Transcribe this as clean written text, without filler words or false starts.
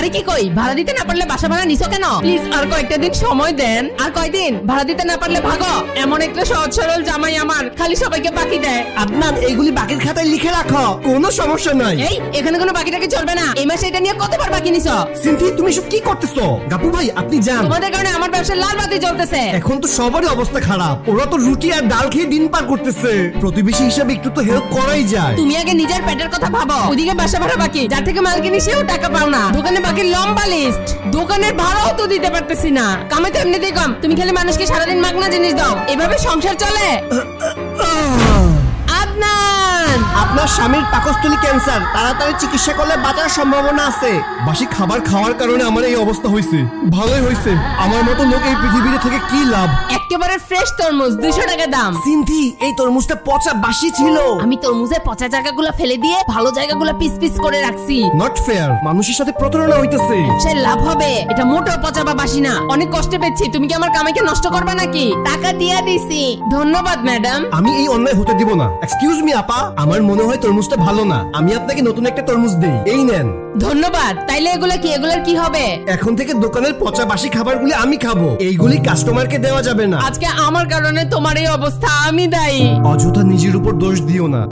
আরে কি কই, ভাড়া দিতে না পারলে বাসা ভাড়া নিছো কেন? প্লিজ আর কয়েকটা দিন সময় দেন। আর কয়দিন? ভাড়া দিতে না পারলে ভাগো। এমন একটা সহজ সরল জামাই আমার, খালি সবাইকে বাকি দেয়। আদনান, এইগুলি বাকির খাতায় লিখে রাখো, কোনো সমস্যা নাই। এই এখানে কোনো বাকিটাকে চলবে না। এই মাসে এটা নিয়ে কতবার বাকি নিছো? সিনথি, তুমি সব কি করতেছো? গাপু ভাই, আপনি যান। তোমাদের কারণে আমার ব্যবসায় লাল বাতি জ্বলতেছে। এখন তো সবারই অবস্থা খারাপ, ওরা তো রুটি আর ডাল খেয়ে দিন পার করতেছে। প্রতিবেশী হিসাবে একটু তো হেল্প করাই যায়। তুমি আগে নিজের পেটের কথা ভাবো। ওদিকে বাসা ভাড়া বাকি, যার থেকে মাল কিনি সেও টাকা পাও না। দোকানে বাকি লম্বা লিস্ট, দোকানের ভাড়াও তো দিতে পারতেছি না। কামাই তো এমনিতেই কম, তুমি খালি মানুষকে সারাদিন মাগনা জিনিস দাও। এভাবে সংসার চলে? আদনান, আপনার স্বামীর পাকস্থলী ক্যান্সার, তাড়াতাড়ি চিকিৎসা করলে বাঁচার সম্ভাবনা আছে। বাসি খাবার খাওয়ার কারণে আমার এই অবস্থা হয়েছে। ভালোই হয়েছে, আমার মতো লোক এই পৃথিবীতে থেকে কি লাভ। একেবারে ফ্রেশ তরমুজ, 200 টাকা দাম। সিনথি, এই তরমুজটা পচা বাসি ছিল। আমি তরমুজের পচা জায়গাগুলো ফেলে দিয়ে ভালো জায়গাগুলো পিস পিস করে রাখছি। নট ফেয়ার, মানুষের সাথে প্রতারণা হইতেছে। সে লাভ হবে, এটা মোটেও পচা বা বাসি না। অনেক কষ্টে পেয়েছি, তুমি কি আমার কামাইকে নষ্ট করবে নাকি? টাকা দিয়ে দিছি। ধন্যবাদ ম্যাডাম। আমি এই অন্যায় হতে দিব না। এক্সকিউজ মি আপা, আমার মনে হয় তরমুজটা ভালো না। আমি আপনাকে নতুন একটা তরমুজ দেই, এই নেন। ধন্যবাদ। তাইলে এগুলা কি, এগুলার কি হবে? এখন থেকে দোকানের পচা বাসি খাবারগুলি আমি খাবো, এইগুলি কাস্টমারকে দেওয়া যাবে না। আজকে আমার কারণে তোমার এই অবস্থা, আমি দায়ী। অযথা নিজের উপর দোষ দিও না।